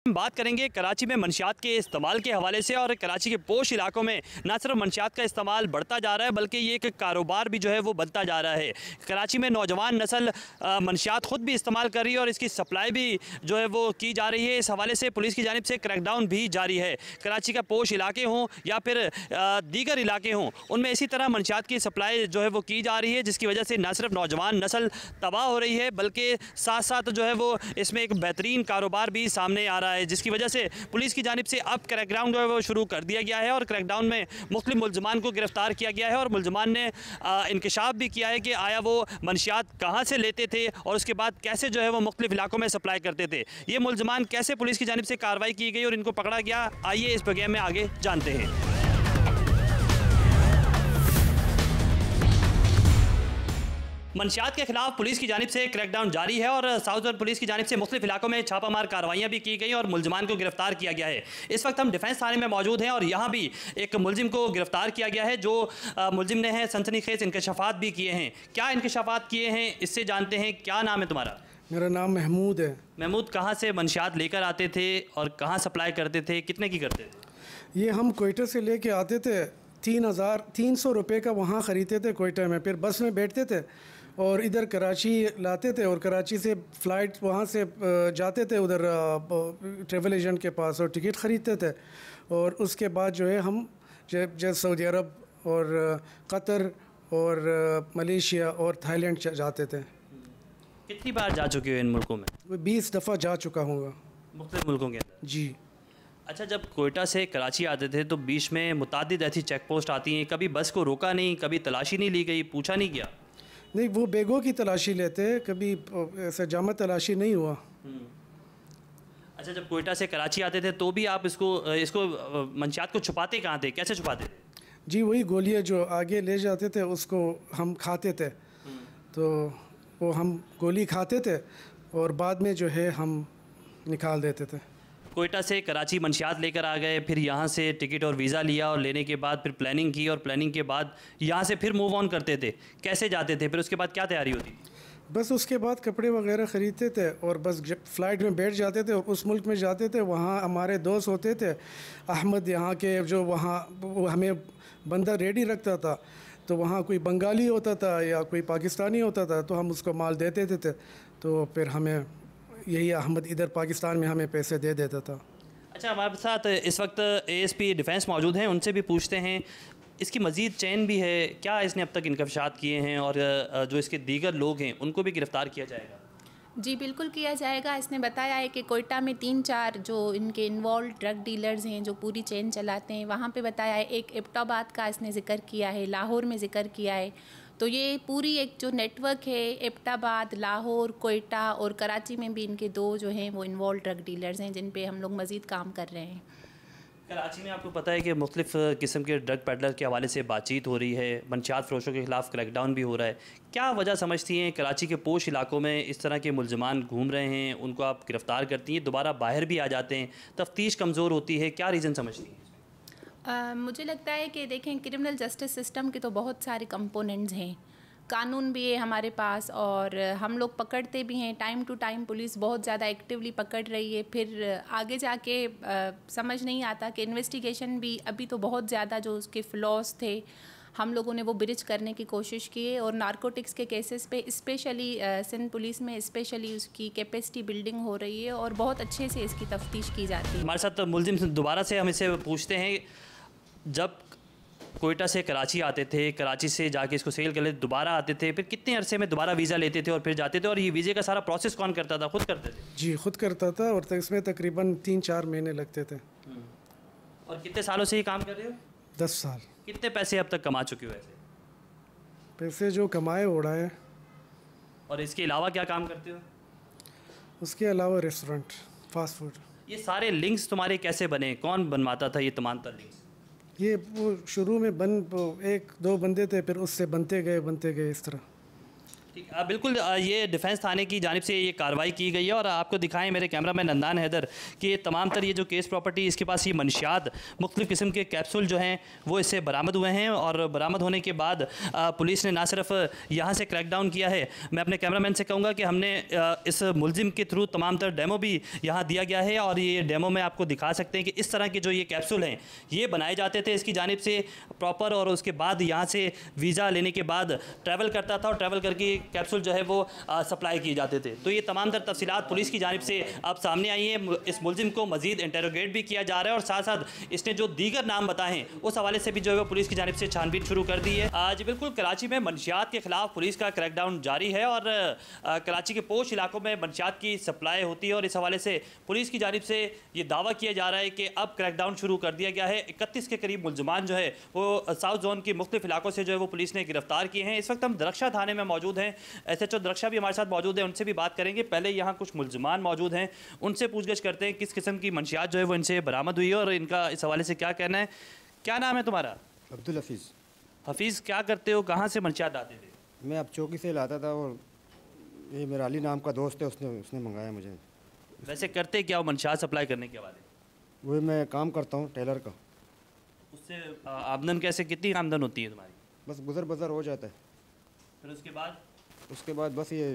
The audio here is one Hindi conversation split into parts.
हम बात करेंगे कराची में मंशियात के इस्तेमाल के हवाले से। और कराची के पोश इलाकों में ना सिर्फ मंशियात का इस्तेमाल बढ़ता जा रहा है बल्कि ये एक कारोबार भी जो है वो बनता जा रहा है। कराची में नौजवान नस्ल मंशियात ख़ुद भी इस्तेमाल कर रही है और इसकी सप्लाई भी जो है वो की जा रही है। इस हवाले से पुलिस की जानिब से क्रैकडाउन भी जारी है। कराची का पोश इलाके हों या फिर दीगर इलाके हों, उनमें इसी तरह मंशियात की सप्लाई जो है वो की जा रही है, जिसकी वजह से न सिर्फ नौजवान नस्ल तबाह हो रही है बल्कि साथ साथ जो है वो इसमें एक बेहतरीन कारोबार भी सामने आ रहा है, जिसकी वजह से पुलिस की जानिब से अब क्रैकडाउन जो है वो शुरू कर दिया गया है। और क्रैकडाउन में मुख्तलिफ मुल्ज़िमान को गिरफ़्तार किया गया है और मुल्ज़िमान ने इंकशाफ भी किया है कि आया वो मंशियात कहाँ से लेते थे और उसके बाद कैसे जो है वो मुख्तलिफ इलाकों में सप्लाई करते थे। ये मुल्ज़िमान कैसे पुलिस की जानिब से कार्रवाई की गई और इनको पकड़ा गया, आइए इस प्रोग्राम में आगे जानते हैं। मंशियात के खिलाफ पुलिस की जानिब से क्रैकडाउन जारी है और साउथ जोन पुलिस की जानिब से मुख्तलिफ इलाकों में छापामार कार्रवाइयाँ भी की गई और मुल्ज़िमान को गिरफ्तार किया गया है। इस वक्त हम डिफेंस थाने में मौजूद हैं और यहाँ भी एक मुल्ज़िम को गिरफ्तार किया गया है, जो मुल्ज़िम ने है सनसनीखेज़ इंकशाफात भी किए हैं। क्या इंकशाफात किए हैं इससे जानते हैं। क्या नाम है तुम्हारा? मेरा नाम महमूद है। महमूद, कहाँ से मंशियात लेकर आते थे और कहाँ सप्लाई करते थे, कितने की करते थे? ये हम कोयटा से लेके आते थे, 3,300 रुपये का वहाँ ख़रीदते थे कोयटा में, फिर बस में बैठते थे और इधर कराची लाते थे और कराची से फ़्लाइट वहाँ से जाते थे उधर ट्रैवल एजेंट के पास और टिकट ख़रीदते थे। और उसके बाद जो है हम जब सऊदी अरब और कतर और मलेशिया और थाईलैंड जाते थे। कितनी बार जा चुके हो इन मुल्कों में? 20 दफ़ा जा चुका हूँ मुख्तलिफ मुल्कों के अंदर। जी। अच्छा, जब कोयटा से कराची आते थे तो बीच में मुतादिद ऐसी चेक पोस्ट आती हैं, कभी बस को रोका नहीं, कभी तलाशी नहीं ली गई, पूछा नहीं गया? नहीं, वो बैगों की तलाशी लेते, कभी ऐसा जामा तलाशी नहीं हुआ। अच्छा, जब कोयटा से कराची आते थे तो भी आप इसको मंशियात को छुपाते कहाँ थे, कैसे छुपाते थे? जी, वही गोलियां जो आगे ले जाते थे उसको हम खाते थे, तो वो हम गोली खाते थे और बाद में जो है हम निकाल देते थे। कोयटा से कराची मंशियात लेकर आ गए, फिर यहाँ से टिकट और वीज़ा लिया और लेने के बाद फिर प्लानिंग की और प्लानिंग के बाद यहाँ से फिर मूव ऑन करते थे। कैसे जाते थे, फिर उसके बाद क्या तैयारी होती? बस उसके बाद कपड़े वगैरह ख़रीदते थे और बस फ़्लाइट में बैठ जाते थे और उस मुल्क में जाते थे। वहाँ हमारे दोस्त होते थे अहमद यहाँ के, जो वहाँ हमें बंदा रेडी रखता था, तो वहाँ कोई बंगाली होता था या कोई पाकिस्तानी होता था तो हम उसको माल दे देते थे, तो फिर हमें यही अहमद इधर पाकिस्तान में हमें पैसे दे देता था। अच्छा, हमारे साथ इस वक्त ASP डिफेंस मौजूद हैं, उनसे भी पूछते हैं। इसकी मज़ीद चैन भी है, क्या इसने अब तक इंकशाफात किए हैं और जो इसके दीगर लोग हैं उनको भी गिरफ़्तार किया जाएगा? जी बिल्कुल किया जाएगा। इसने बताया है कि कोयटा में 3-4 जो इनके इन्वॉल्व ड्रग डीलर्स हैं जो पूरी चेन चलाते हैं, वहाँ पे बताया है। एक एबटाबाद का इसने ज़िक्र किया है, लाहौर में ज़िक्र किया है। तो ये पूरी एक जो नेटवर्क है, एबटाबाद, लाहौर, कोयटा और कराची में भी इनके 2 जो हैं वो इन्वॉल्व ड्रग डीलर्स हैं जिन पे हम लोग मज़ीद काम कर रहे हैं। कराची में आपको पता है कि मुख्तलिफ़ किस्म के ड्रग पेडलर के हवाले से बातचीत हो रही है, मंशियात फ़रोशों के ख़िलाफ़ क्रैकडाउन भी हो रहा है। क्या वजह समझती हैं कराची के पोश इलाकों में इस तरह के मुल्ज़िमान घूम रहे हैं, उनको आप गिरफ़्तार करती हैं, दोबारा बाहर भी आ जाते हैं, तफ्तीश कमज़ोर होती है, क्या रीज़न समझती हैं? मुझे लगता है कि देखें, क्रिमिनल जस्टिस सिस्टम के तो बहुत सारे कंपोनेंट्स हैं, कानून भी है हमारे पास और हम लोग पकड़ते भी हैं। टाइम टू टाइम पुलिस बहुत ज़्यादा एक्टिवली पकड़ रही है, फिर आगे जाके समझ नहीं आता कि इन्वेस्टिगेशन भी अभी तो बहुत ज़्यादा जो उसके फ्लॉज थे हम लोगों ने वो ब्रिज करने की कोशिश की है। और नारकोटिक्स के केसेस पे स्पेशली सिंध पुलिस में स्पेशली उसकी कैपेसिटी बिल्डिंग हो रही है और बहुत अच्छे से इसकी तफ्तीश की जाती है। हमारे साथ मुल्ज़िम दोबारा से हम इसे पूछते हैं, जब कोयटा से कराची आते थे, कराची से जाके इसको सेल कर लेते, दोबारा आते थे, फिर कितने अरसे में दोबारा वीज़ा लेते थे और फिर जाते थे? और ये वीज़े का सारा प्रोसेस कौन करता था, खुद करते थे? जी, खुद करता था और इसमें तकरीबन 3-4 महीने लगते थे। और कितने सालों से ये काम कर रहे हो? 10 साल। कितने पैसे अब तक कमा चुके हो ऐसे? पैसे जो कमाए उड़ाए। और इसके अलावा क्या काम करते हो? उसके अलावा रेस्टोरेंट, फास्ट फूड। ये सारे लिंक्स तुम्हारे कैसे बने, कौन बनवाता था ये तमाम तर लिंक्स? ये वो शुरू में 1-2 बंदे थे, फिर उससे बनते गए इस तरह। ठीक बिल्कुल ये डिफेंस थाने की जानिब से ये कार्रवाई की गई है और आपको दिखाएं मेरे कैमरामैन नंदान हैदर कि तमाम तर ये जो केस प्रॉपर्टी इसके पास ये मंशियात मुख्तलिफ़ किस्म के कैप्सूल जो हैं वो इससे बरामद हुए हैं और बरामद होने के बाद पुलिस ने ना सिर्फ यहाँ से क्रैकडाउन किया है, मैं अपने कैमरामैन से कहूँगा कि हमने इस मुलजिम के थ्रू तमाम तर डेमो भी यहाँ दिया गया है और ये डेमो में आपको दिखा सकते हैं कि इस तरह के जो ये कैप्सूल हैं ये बनाए जाते थे इसकी जानिब से प्रॉपर, और उसके बाद यहाँ से वीज़ा लेने के बाद ट्रैवल करता था और ट्रैवल करके कैप्सूल जो है वो सप्लाई किए जाते थे। तो ये तमाम तर तफसीलात पुलिस की जानिब से अब सामने आई हैं। इस मुलजिम को मजीद इंटेरोगेट भी किया जा रहा है और साथ साथ इसने जो दीगर नाम बताए हैं उस हवाले से भी जो है वो पुलिस की जानिब से छानबीन शुरू कर दी है। आज बिल्कुल कराची में मंशियात के खिलाफ पुलिस का क्रैकडाउन जारी है और कराची के पोश इलाकों में मंशियात की सप्लाई होती है और इस हवाले से पुलिस की जानिब से ये दावा किया जा रहा है कि अब क्रैकडाउन शुरू कर दिया गया है। 31 के करीब मुलजमान जो है वो साउथ जोन की मुख्तलिफ इलाकों से जो है वो पुलिस ने गिरफ्तार किए हैं। इस वक्त हम दरख्शा थाने में मौजूद हैं, SHO दरख्शा भी हमारे साथ मौजूद है, उनसे भी बात करेंगे। पहले यहाँ कुछ मुलजमान मौजूद हैं, उनसे पूछगछ करते हैं किस किस्म की मंशियात जो है वो इनसे बरामद हुई है और इनका इस हवाले से क्या कहना है। क्या नाम है तुम्हारा? अब्दुल हफीज़। हफीज़, क्या करते हो, कहाँ से मंशियात आते थे? मैं अब चौकी से लाता था और ये मेरा अली नाम का दोस्त है, उसने मंगाया मुझे। वैसे करते क्या हो मंशियात सप्लाई करने के हवाले? वही मैं काम करता हूँ टेलर का। उससे आमदन कैसे, कितनी आमदन होती है तुम्हारी? बस गुजर बसर हो जाता है। फिर उसके बाद बस ये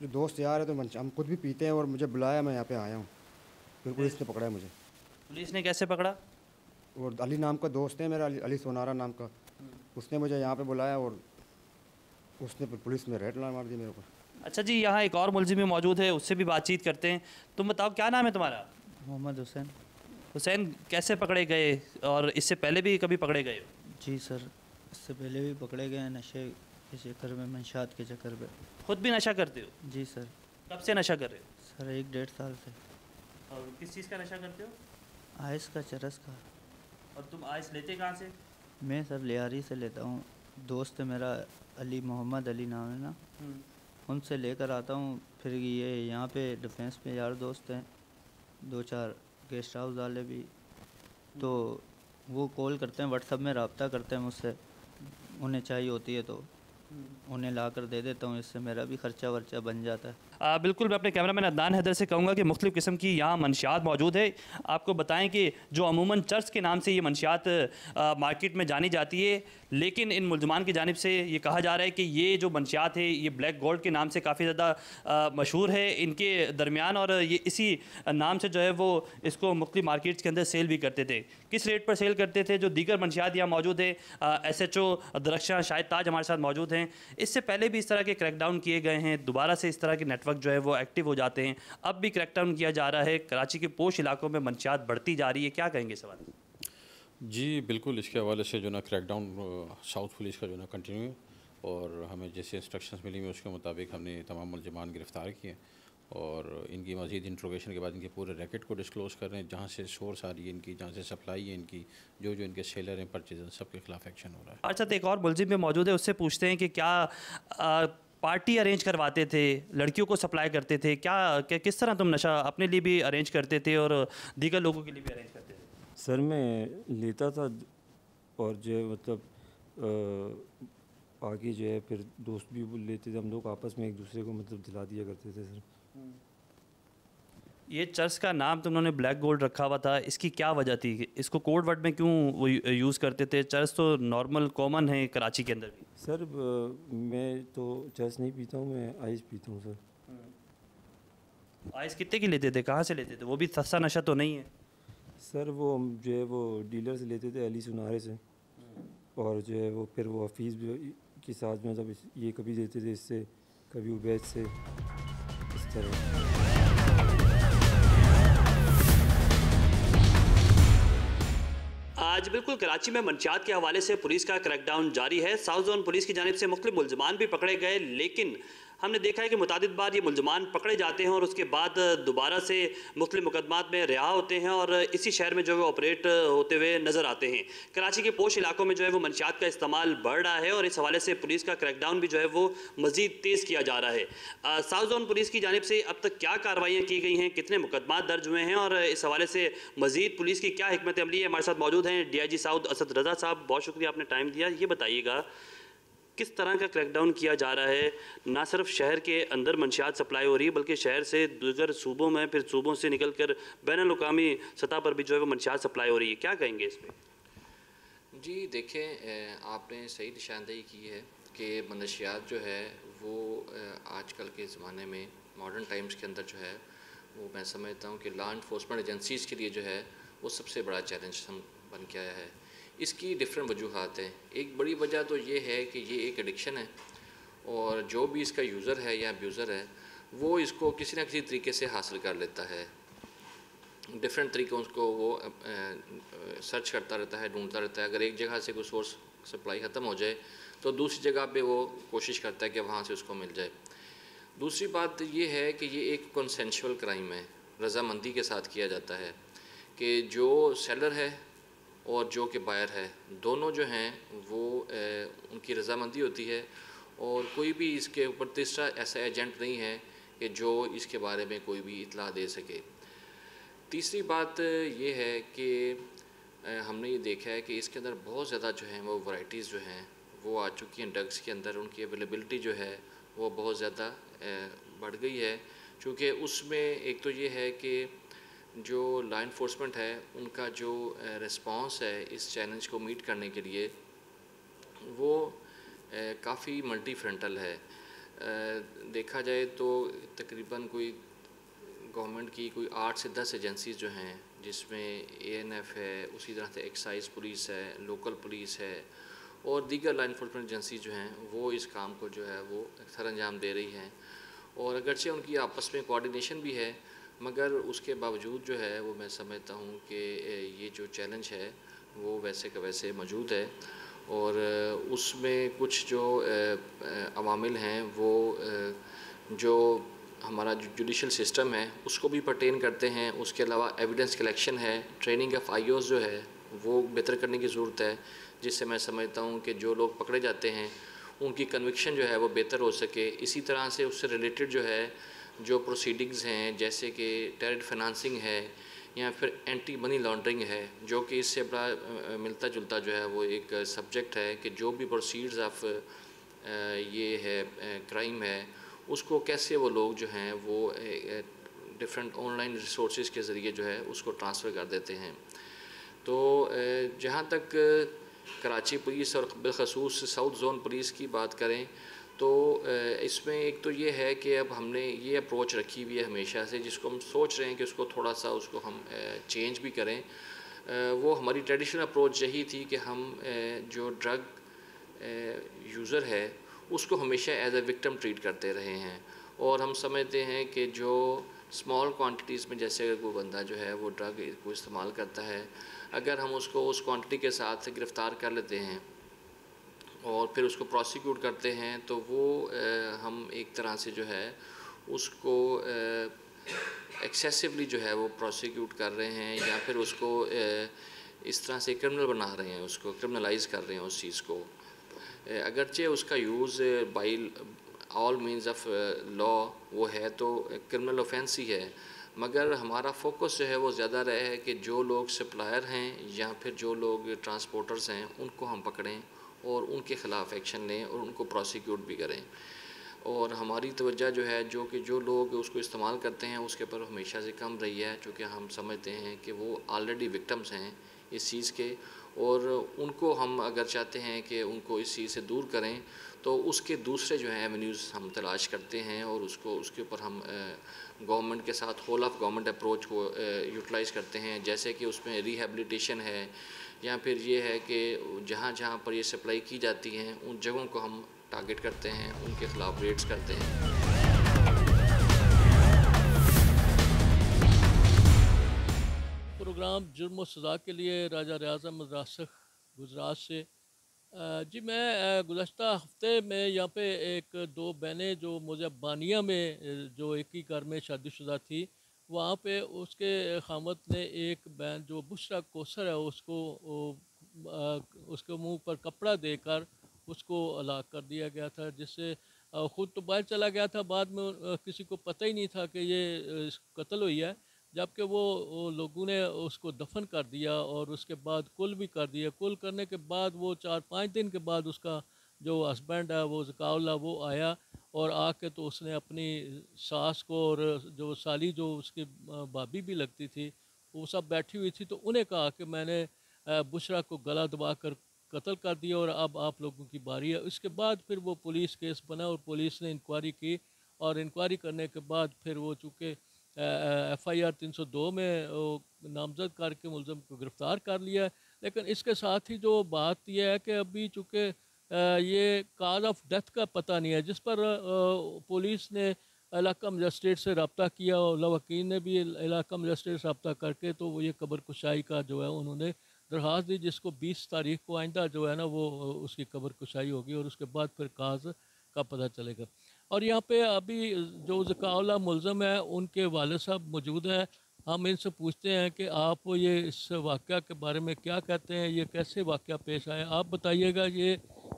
जो दोस्त यार है तो हम खुद भी पीते हैं और मुझे बुलाया, मैं यहाँ पे आया हूँ, फिर पुलिस ने पकड़ा है मुझे। पुलिस ने कैसे पकड़ा? और अली नाम का दोस्त है मेरा, अली सोनारा नाम का, उसने मुझे यहाँ पे बुलाया और उसने फिर पुलिस में रेड मार दी मेरे ऊपर। अच्छा जी, यहाँ एक और मुलजिम भी मौजूद है, उससे भी बातचीत करते हैं। तुम बताओ क्या नाम है तुम्हारा? मोहम्मद हुसैन। हुसैन, कैसे पकड़े गए और इससे पहले भी कभी पकड़े गए हो? जी सर, इससे पहले भी पकड़े गए हैं नशे के चक्कर में, मंशात के चक्कर पे। खुद भी नशा करते हो? जी सर। कब से नशा कर रहे हो? सर 1-1.5 साल से। और किस चीज़ का नशा करते हो? आइस का, चरस का। और तुम आइस लेते कहाँ से? मैं सर लियारी से लेता हूँ, दोस्त है मेरा अली, मोहम्मद अली नाम है ना, उनसे लेकर आता हूँ। फिर ये यहाँ पे डिफेंस में यार दोस्त हैं 2-4 गेस्ट हाउस वाले भी, तो वो कॉल करते हैं, व्हाट्सएप में रब्ता करते हैं मुझसे, उन्हें चाहिए होती है तो उन्हें ला कर दे देता हूँ, इससे मेरा भी खर्चा वर्चा बन जाता है। बिल्कुल, मैं अपने कैमरामैन अदनान हैदर से कहूँगा कि मुख्तलिफ़ किस्म की यहाँ मंशियात मौजूद है। आपको बताएं कि जो अमूमन चर्च के नाम से ये मंशियात मार्केट में जानी जाती है, लेकिन इन मुलजमान की जानिब से ये कहा जा रहा है कि ये जो मंशियात है ये ब्लैक गोल्ड के नाम से काफ़ी ज़्यादा मशहूर है इनके दरमियान, और ये इसी नाम से जो है वो इसको मुख्तलिफ़ मार्केट्स के अंदर सेल भी करते थे। किस रेट पर सेल करते थे, जो दीगर मंशियात यहाँ मौजूद है, SHO दरख्शा शाहिद ताज हमारे साथ मौजूद हैं। इससे पहले भी इस तरह के क्रैकडाउन किए गए हैं, दोबारा से इस तरह के नेटवर्क जो है वो एक्टिव हो जाते हैं। अब भी क्रैकडाउन किया जा रहा है, कराची के पोश इलाकों में मंशियात बढ़ती जा रही है, क्या कहेंगे सवाल? जी बिल्कुल, इसके हवाले से जो ना क्रैकडाउन साउथ पुलिस का जो ना कंटिन्यू है और हमें जैसे इंस्ट्रक्शंस मिली हुई उसके मुताबिक हमने तमाम मुलजमान गिरफ़्तार किए और इनकी मज़ीद इंट्रोगेशन के बाद इनके पूरे रैकेट को डिस्क्लोज़ कर रहे हैं, जहाँ से सोर्स आ रही है इनकी, जहाँ से सप्लाई है इनकी, जो जो इनके सेलर हैं, परचेजर, सबके खिलाफ एक्शन हो रहा है। अच्छा, तो एक और मुलजिम भी मौजूद है, उससे पूछते हैं कि क्या पार्टी अरेंज करवाते थे, लड़कियों को सप्लाई करते थे, क्या किस तरह तुम नशा अपने लिए भी अरेंज करते थे और दीगर लोगों के लिए भी अरेंज करते थे? सर मैं लेता था और जो है मतलब आगे जो है फिर दोस्त भी लेते थे, हम लोग आपस में एक दूसरे को मतलब दिला दिया करते थे सर। ये चर्च का नाम तुमने ब्लैक गोल्ड रखा हुआ था, इसकी क्या वजह थी? इसको कोड वर्ड में क्यों वो यूज़ करते थे? चर्च तो नॉर्मल कॉमन है कराची के अंदर भी। सर मैं तो चर्च नहीं पीता हूँ, मैं आइस पीता हूँ सर। आइस कितने की लेते थे, कहाँ से लेते थे? वो भी सस्ता नशा तो नहीं है सर? वो जो है वो डीलर से लेते थे, अली सुनारे से, और जो है वो फिर वो हफीज़ भी के साथ मतलब ये कभी देते थे इससे, कभी उबैद से, इस तरह। आज बिल्कुल कराची में मंशियात के हवाले से पुलिस का क्रैकडाउन जारी है। साउथ जोन पुलिस की जानिब से मुख्तलिफ मुलजमान भी पकड़े गए, लेकिन हमने देखा है कि मुतादिद बार ये मुलजमान पकड़े जाते हैं और उसके बाद दोबारा से मुख्तलिफ मुकदमात में रिहा होते हैं और इसी शहर में जो है ऑपरेट होते हुए नज़र आते हैं। कराची के पोश इलाकों में जो है वो मंशियात का इस्तेमाल बढ़ रहा है और इस हवाले से पुलिस का क्रैकडाउन भी जो है वो मज़ीद तेज़ किया जा रहा है। साउथ जोन पुलिस की जानिब से अब तक क्या कार्रवाइयाँ की गई हैं, कितने मुकदमात दर्ज हुए हैं और इस हवाले से मज़ीद पुलिस की क्या हिकमत अमली है, हमारे साथ मौजूद हैं DIG साउथ असद रज़ा साहब। बहुत शुक्रिया, आपने टाइम दिया। ये बताइएगा किस तरह का क्रैकडाउन किया जा रहा है? ना सिर्फ शहर के अंदर मंशियात सप्लाई हो रही है बल्कि शहर से दूसरे सूबों में, फिर सूबों से निकलकर बैनुल-अक़वामी सतह पर भी जो है वो मंशियात सप्लाई हो रही है। क्या कहेंगे इस पे? जी देखें, आपने सही निशानदेही की है कि मनशियात जो है वो आजकल के ज़माने में मॉडर्न टाइम्स के अंदर जो है वो मैं समझता हूँ कि लॉ इन्फोर्समेंट एजेंसीज़ के लिए जो है वो सबसे बड़ा चैलेंज बन के आया है। इसकी डिफरेंट वजूहात हैं। एक बड़ी वजह तो ये है कि ये एक एडिक्शन है और जो भी इसका यूज़र है या अब्यूज़र है वो इसको किसी न किसी तरीके से हासिल कर लेता है। डिफरेंट तरीक़ों को वो सर्च करता रहता है, ढूंढता रहता है। अगर एक जगह से कोई सोर्स सप्लाई ख़त्म हो जाए तो दूसरी जगह पे वो कोशिश करता है कि वहाँ से उसको मिल जाए। दूसरी बात ये है कि ये एक कंसेंशुअल क्राइम है, रज़ामंदी के साथ किया जाता है कि जो सेलर है और जो कि बायर है दोनों जो हैं वो उनकी रज़ामंदी होती है और कोई भी इसके ऊपर तीसरा ऐसा एजेंट नहीं है कि जो इसके बारे में कोई भी इत्तला दे सके। तीसरी बात ये है कि हमने ये देखा है कि इसके अंदर बहुत ज़्यादा जो है वो वैराइटीज़ जो हैं वो आ चुकी हैं ड्रग्स के अंदर। उनकी अवेलेबिलिटी जो है वो बहुत ज़्यादा बढ़ गई है, चूँकि उसमें एक तो ये है कि जो लॉ इन्फोर्समेंट है उनका जो रिस्पांस है इस चैलेंज को मीट करने के लिए वो काफ़ी मल्टी फ्रंटल है। देखा जाए तो तकरीबन कोई गवर्नमेंट की कोई 8 से 10 एजेंसीज जो हैं जिसमें ANF है, उसी तरह से एक्साइज पुलिस है, लोकल पुलिस है और दीगर लॉ इन्फोर्समेंट एजेंसीज जो हैं वो इस काम को जो है वो सर अंजाम दे रही हैं और अगरचे उनकी आपस में कोऑर्डिनेशन भी है मगर उसके बावजूद जो है वो मैं समझता हूँ कि ये जो चैलेंज है वो वैसे का वैसे मौजूद है और उसमें कुछ जो अवामिल हैं वो जो हमारा जो जुडिशल सिस्टम है उसको भी पर्टेन करते हैं। उसके अलावा एविडेंस कलेक्शन है, ट्रेनिंग ऑफ IOs जो है वो बेहतर करने की ज़रूरत है, जिससे मैं समझता हूँ कि जो लोग पकड़े जाते हैं उनकी कन्विक्शन जो है वो बेहतर हो सके। इसी तरह से उससे रिलेटेड जो है जो प्रोसीडिंग्स हैं जैसे कि टेरर फाइनेंसिंग है या फिर एंटी मनी लॉन्ड्रिंग है, जो कि इससे बड़ा मिलता जुलता जो है वो एक सब्जेक्ट है कि जो भी प्रोसीड्स ऑफ ये है क्राइम है उसको कैसे वो लोग जो हैं वो डिफरेंट ऑनलाइन रिसोर्सेज के ज़रिए जो है उसको ट्रांसफ़र कर देते हैं। तो जहाँ तक कराची पुलिस और बिलखसूस साउथ जोन पुलिस की बात करें तो इसमें एक तो ये है कि अब हमने ये अप्रोच रखी हुई है हमेशा से, जिसको हम सोच रहे हैं कि उसको थोड़ा सा उसको हम चेंज भी करें। वो हमारी ट्रेडिशनल अप्रोच यही थी कि हम जो ड्रग यूज़र है उसको हमेशा एज ए विक्टिम ट्रीट करते रहे हैं और हम समझते हैं कि जो स्मॉल क्वांटिटीज़ में जैसे अगर कोई बंदा जो है वो ड्रग को इस्तेमाल करता है, अगर हम उसको उस क्वांटिटी के साथ गिरफ़्तार कर लेते हैं और फिर उसको प्रोसिक्यूट करते हैं तो वो हम एक तरह से जो है उसको एक्सेसिवली जो है वो प्रोसिक्यूट कर रहे हैं या फिर उसको इस तरह से क्रिमिनल बना रहे हैं, उसको क्रिमिनलाइज कर रहे हैं उस चीज़ को। अगरचे उसका use by all means of law वो है तो क्रिमिनल ऑफेंस ही है, मगर हमारा फोकस जो है वो ज़्यादा रहा है कि जो लोग सप्लायर हैं या फिर जो लोग ट्रांसपोर्टर्स हैं उनको हम पकड़ें और उनके ख़िलाफ़ एक्शन लें और उनको प्रोसिक्यूट भी करें। और हमारी तवज्जो जो है जो कि जो लोग उसको इस्तेमाल करते हैं उसके ऊपर हमेशा से कम रही है, चूँकि हम समझते हैं कि वो ऑलरेडी विक्टिम्स हैं इस चीज़ के और उनको हम अगर चाहते हैं कि उनको इस चीज़ से दूर करें तो उसके दूसरे जो हैं एवेन्यूज़ हम तलाश करते हैं और उसको उसके ऊपर हम गवर्नमेंट के साथ होल ऑफ गवर्नमेंट अप्रोच को यूटिलाइज़ करते हैं, जैसे कि उसमें रिहेबिलिटेशन है या फिर ये है कि जहाँ जहाँ पर ये सप्लाई की जाती हैं उन जगहों को हम टारगेट करते हैं, उनके ख़िलाफ़ रेड्स करते हैं। प्रोग्राम जुर्म और सज़ा के लिए राजा रियाज़ अहमद रासिख गुजरात से। जी मैं गुज़श्ता हफ्ते में यहाँ पे एक दो बहनें जो मुज़ब्बानिया में जो एक ही घर में शादीशुदा थी, वहाँ पे उसके खामद ने एक बहन जो बुशरा कोसर है उसको उसके मुंह पर कपड़ा देकर उसको हलाक कर दिया गया था, जिससे ख़ुद तो बाहर चला गया था, बाद में किसी को पता ही नहीं था कि ये कत्ल हुई है, जबकि वो लोगों ने उसको दफन कर दिया और उसके बाद कुल भी कर दिया। कुल करने के बाद वो 4-5 दिन के बाद उसका जो हस्बैंड है वो ज़काउल्लाह वो आया और आके तो उसने अपनी सास को और जो साली जो उसकी भाभी भी लगती थी वो सब बैठी हुई थी, तो उन्हें कहा कि मैंने बुशरा को गला दबा कर कत्ल कर दिया और अब आप लोगों की बारी है। उसके बाद फिर वो पुलिस केस बना और पुलिस ने इंक्वायरी की और इंक्वायरी करने के बाद फिर वो चूँकि FIR 302 में नामजद करके मुलज़म को गिरफ़्तार कर लिया है। लेकिन इसके साथ ही जो बात यह है कि अभी चूँकि ये काज ऑफ डेथ का पता नहीं है, जिस पर पुलिस ने इलाका मजिस्ट्रेट से रब्ता किया और लवकील ने भी इलाका मजिस्ट्रेट से रब्ता करके तो वो ये कब्र कुशाई का जो है उन्होंने दरख्वास्त दी, जिसको 20 तारीख को आइंदा जो है ना वो उसकी कब्र कुशाई होगी और उसके बाद फिर काज का पता चलेगा। और यहाँ पे अभी जो ज़काउल्लाह मुलज़म है उनके वालिद साहब मौजूद हैं, हम इनसे पूछते हैं कि आप ये इस वाक़या के बारे में क्या कहते हैं, ये कैसे वाक़या पेश आया, आप बताइएगा ये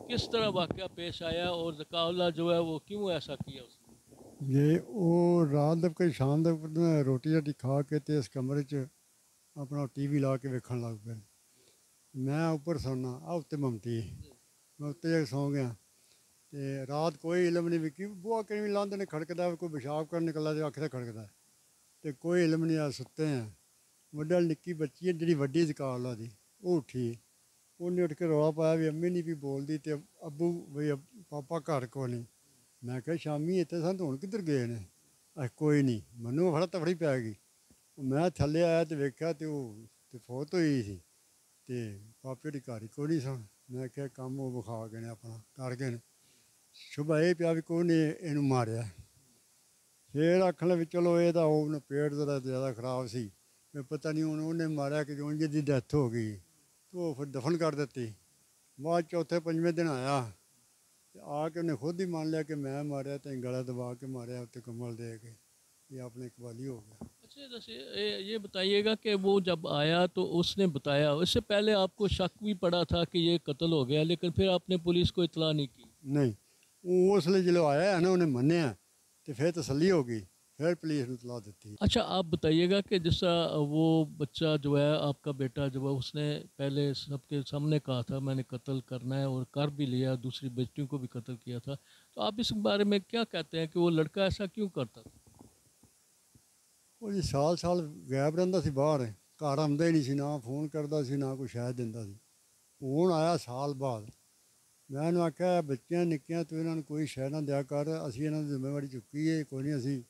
किस तरह वाक़या पेश आया और ज़काउल्लाह जो है वो क्यों ऐसा किया उसने? ये वो रात दे कोई शाम तक रोटी राटी खा के ते इस कमरे च अपना TV ला के वेखण लग पे। मैं ऊपर सोना आ उत्ते ममती मैं उत्ते जाके सौ गया ते रात कोई इलम नहीं विकी बुआ कहीं लांदे ने खड़कदा कोई पेशाब कर निकला ते आखे खड़कदा ते कोई इलम नहीं आ सुते हैं। वड्डा निक्की बच्ची है जिहड़ी वड्डी ज़काउल्लाह दी वो उठी उन्हें उठ के रौला पाया भी अम्मी नहीं भी बोलती ते अब्बू भाई पापा घर को नहीं। मैं कहा शामी इतने सन तो हुण किधर गए ने कोई नहीं मनु फड़ा तफड़ी पै गई। मैं थल्ले आया तो वेख्या तो फौत हुई सी ते पापे दी घर कोई नहीं सन। मैं क्या काम वो विखा गए ने अपना कर गए ने। सुबह ये पिया भी कोई ने इनू मारिया फिर आखन लगे चलो ये तो पेट जरा ज़्यादा खराब सी मैं पता नहीं हूँ उन्हें मारिया कि जो जिसकी डैथ हो गई तो फिर दफन कर देती। बाद चौथे पंजवें दिन आया आके उन्हें खुद ही मान लिया कि मैं मारिया तो गला दबा के मारिया उत्ते कम्बल दे के ये अपने कबाली हो गया। अच्छा जैसे ये बताइएगा कि वो जब आया तो उसने बताया, इससे पहले आपको शक भी पड़ा था कि ये कत्ल हो गया, लेकिन फिर आपने पुलिस को इतला नहीं की? नहीं वो उसले जो आया है ना उन्हें मन्या तो फिर तसल्ली हो गई फिर पुलिस ने इतला दी। अच्छा आप बताइएगा कि जैसा वो बच्चा जो है आपका बेटा जो है उसने पहले सबके सामने कहा था मैंने कत्ल करना है और कर भी लिया, दूसरी बेटियों को भी कत्ल किया था, तो आप इस बारे में क्या कहते हैं कि वो लड़का ऐसा क्यों करता था? वो जी साल साल गैब रहिंदा सी बाहर घर आंदा ही नहीं सी, ना फोन करता सी ना कोई शह दिंदा सी। हुण आया साल बाद मैं इन्हूं आख्या बच्चियां निक्कियां तू इन्हां नूं कोई शह ना दिया कर, असीं इन्हां दी जिम्मेवारी चुकी है कोई नहीं असीं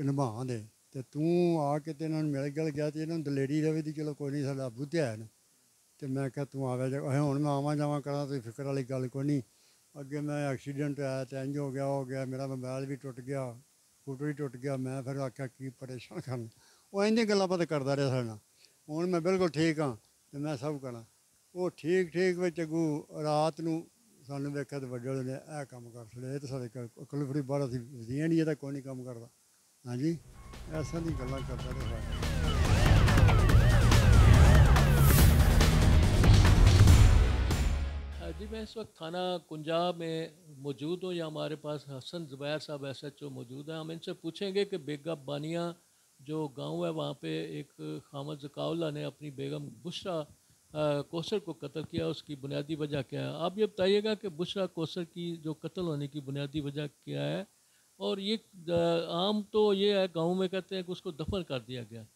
निभा दे ते तू आके ते इन्हां नूं मिल गिल गया ते इन्हां नूं दलेरी रवे दी चलो कोई नहीं साडा अब्बू ते है न ते मैं आख्या तू आवे जा हुण मैं आवां जावां करां ते फिक्र वाली गल कोई नहीं। अगे मैं एक्सीडेंट आया तो इंज हो गया मेरा मोबाइल भी टुट गया स्कूटर ही टुट गया। मैं फिर आख्या की परेशान करना वो इंज गल्लां पता करदा रहा साडे नाल। हुण मैं बिल्कुल ठीक हाँ तो मैं सब करां वो ठीक ठीक विच अगू रात नूं सानूं वेख्या तो वड्डे ने यह काम कर छड़िया ये तो साडे अकल फ्री बाहर असीं वजीया नहीं ये कोई नहीं काम करदा। हाँ जी ऐसा दी गल्लां करदा रहा। जी मैं इस वक्त थाना कुंजा में मौजूद हूँ, या हमारे पास हसन ज़ुबैर साहब SHO मौजूद हैं। हम इनसे पूछेंगे कि बेगा बानिया जो गांव है वहाँ पे एक खामद ज़काउल्लाह ने अपनी बेगम बुशरा कोसर को कत्ल किया, उसकी बुनियादी वजह क्या है। आप ये बताइएगा कि बुशरा कोसर की जो कत्ल होने की बुनियादी वजह क्या है, और ये आम तो ये है गाँव में कहते हैं कि उसको दफन कर दिया गया,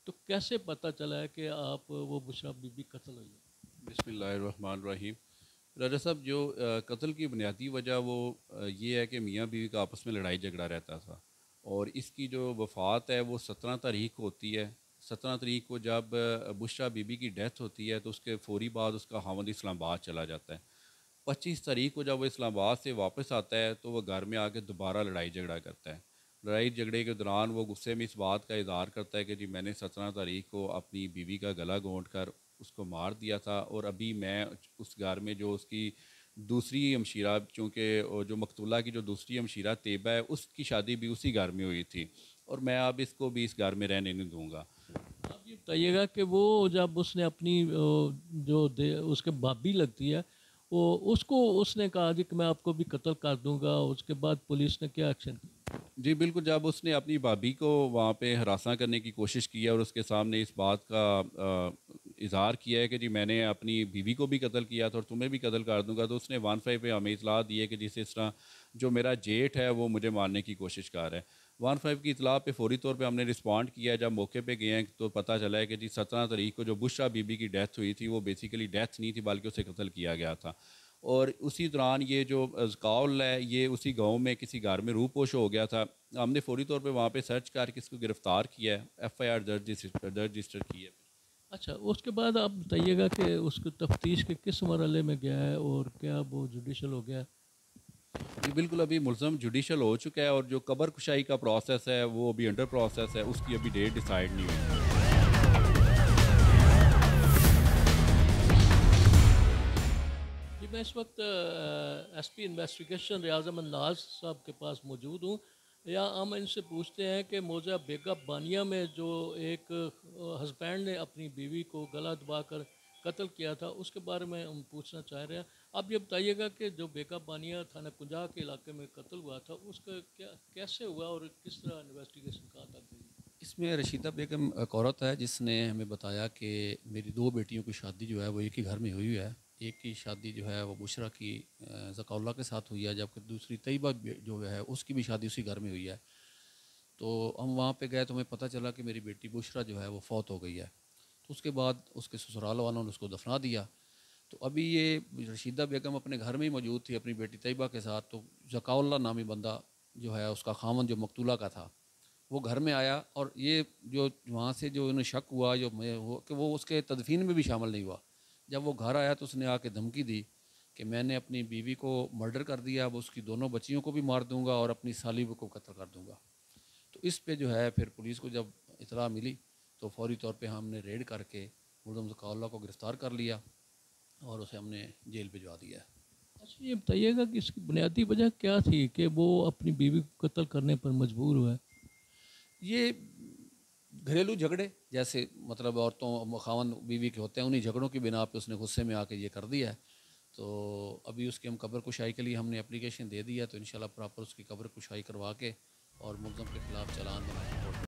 तो कैसे पता चला है कि आप वो बुशरा बीबी कत्ल हुई है? बिस्मिल्लाहिर्रहमानिर्रहीम। राजा साहब जो कत्ल की बुनियादी वजह वो ये है कि मियाँ बीवी का आपस में लड़ाई झगड़ा रहता था और इसकी जो वफ़ात है वो 17 तारीख को होती है। 17 तारीख को जब बुशरा बीबी की डेथ होती है तो उसके फ़ौरी बाद उसका खावंद इस्लामाबाद चला जाता है। 25 तारीख को जब वो इस्लामाबाद से वापस आता है तो वह घर में आके दोबारा लड़ाई झगड़ा करता है। लड़ाई झगड़े के दौरान वो गुस्से में इस बात का इज़हार करता है कि जी मैंने 17 तारीख को अपनी बीवी का गला घोंट कर उसको मार दिया था और अभी मैं उस घर में जो उसकी दूसरी हमशीरा, चूँकि जो मकतूला की जो दूसरी हमशीरा तैयबा है उसकी शादी भी उसी घर में हुई थी और मैं अब इसको भी इस घर में रहने नहीं दूँगा। आप ये बताइएगा कि वो जब उसने अपनी उसके भाभी लगती है वो उसको उसने कहा जी कि मैं आपको भी कत्ल कर दूंगा, उसके बाद पुलिस ने क्या एक्शन किया? जी बिल्कुल, जब उसने अपनी भाभी को वहाँ पे हरासा करने की कोशिश की और उसके सामने इस बात का इजहार किया है कि जी मैंने अपनी बीवी को भी कत्ल किया था और तुम्हें भी कत्ल कर दूंगा, तो उसने 15 पे हमें इतला दी है कि जिस इस तरह जो मेरा जेठ है वो मुझे मारने की कोशिश कर रहा है। 15 की इतला पे फौरी तौर पे हमने रिस्पॉन्ड किया। जब मौके पे गए हैं तो पता चला है कि जी 17 तारीख को जो बुशरा बीबी की डेथ हुई थी वो बेसिकली डेथ नहीं थी बल्कि उसे कत्ल किया गया था। और उसी दौरान ये जो कौल है ये उसी गांव में किसी घर में रूपोश हो गया था। हमने फौरी तौर पे वहाँ पे सर्च करके इसको गिरफ़्तार किया है, FIR दर्ज रजिस्टर की है। अच्छा, उसके बाद आप बताइएगा कि उसको तफ्तीश के किस मरहले में गया है और क्या वो जुडिशल हो गया है? जी बिल्कुल, अभी मुलज़म जुडिशल हो चुका है और जो कबर कुशाई का प्रोसेस है वो अभी अंडर प्रोसेस है, उसकी अभी डेट डिसाइड नहीं हुई। मैं इस वक्त SP इन्वेस्टिगेशन रियाज अहमद नाज साहब के पास मौजूद हूँ। या हम इनसे पूछते हैं कि मौजा बेगा बानिया में जो एक हस्बैंड ने अपनी बीवी को गला दबाकर कत्ल किया था उसके बारे में हम पूछना चाह रहे हैं। आप ये बताइएगा कि जो बेगा बानिया थाना कुंजा के इलाके में कत्ल हुआ था उसका कैसे हुआ और किस तरह इन्वेस्टिगेशन कहाँ तक गई? इसमें रशीदा बेगम एक औरत है जिसने हमें बताया कि मेरी 2 बेटियों की शादी जो है वो एक ही घर में हुई है। एक की शादी जो है वो बुशरा की ज़काउल्ला के साथ हुई है, जबकि दूसरी तैयबा जो है उसकी भी शादी उसी घर में हुई है। तो हम वहाँ पे गए तो हमें पता चला कि मेरी बेटी बुशरा जो है वो फौत हो गई है। तो उसके बाद उसके ससुराल वालों ने उसको दफना दिया। तो अभी ये रशीदा बेगम अपने घर में ही मौजूद थी अपनी बेटी तैयबा के साथ। तो ज़काउल्ला नामी बंदा जो है उसका खामन जो मकतूला का था वो घर में आया और ये जो वहाँ से जो उन्हें शक हुआ कि वो उसके तदफीन में भी शामिल नहीं हुआ। जब वो घर आया तो उसने आके धमकी दी कि मैंने अपनी बीवी को मर्डर कर दिया, अब उसकी दोनों बच्चियों को भी मार दूंगा और अपनी साली को कत्ल कर दूंगा। तो इस पे जो है फिर पुलिस को जब इतला मिली तो फौरी तौर पे हमने रेड करके मुलज़म ज़काउल्ला को गिरफ़्तार कर लिया और उसे हमने जेल भिजवा दिया। अच्छा, ये बताइएगा कि इसकी बुनियादी वजह क्या थी कि वो अपनी बीवी को कत्ल करने पर मजबूर हुआ है? ये घरेलू झगड़े जैसे मतलब औरतों खावन बीवी के होते हैं, उन्हीं झगड़ों की बिना पे उसने गुस्से में आके ये कर दिया है। तो अभी उसकी हम कब्र कुशाई के लिए हमने एप्लीकेशन दे दी है, तो इंशाल्लाह प्रॉपर उसकी कब्र कुशाई करवा के और मुलज़म के ख़िलाफ़ चालान बनाएंगे।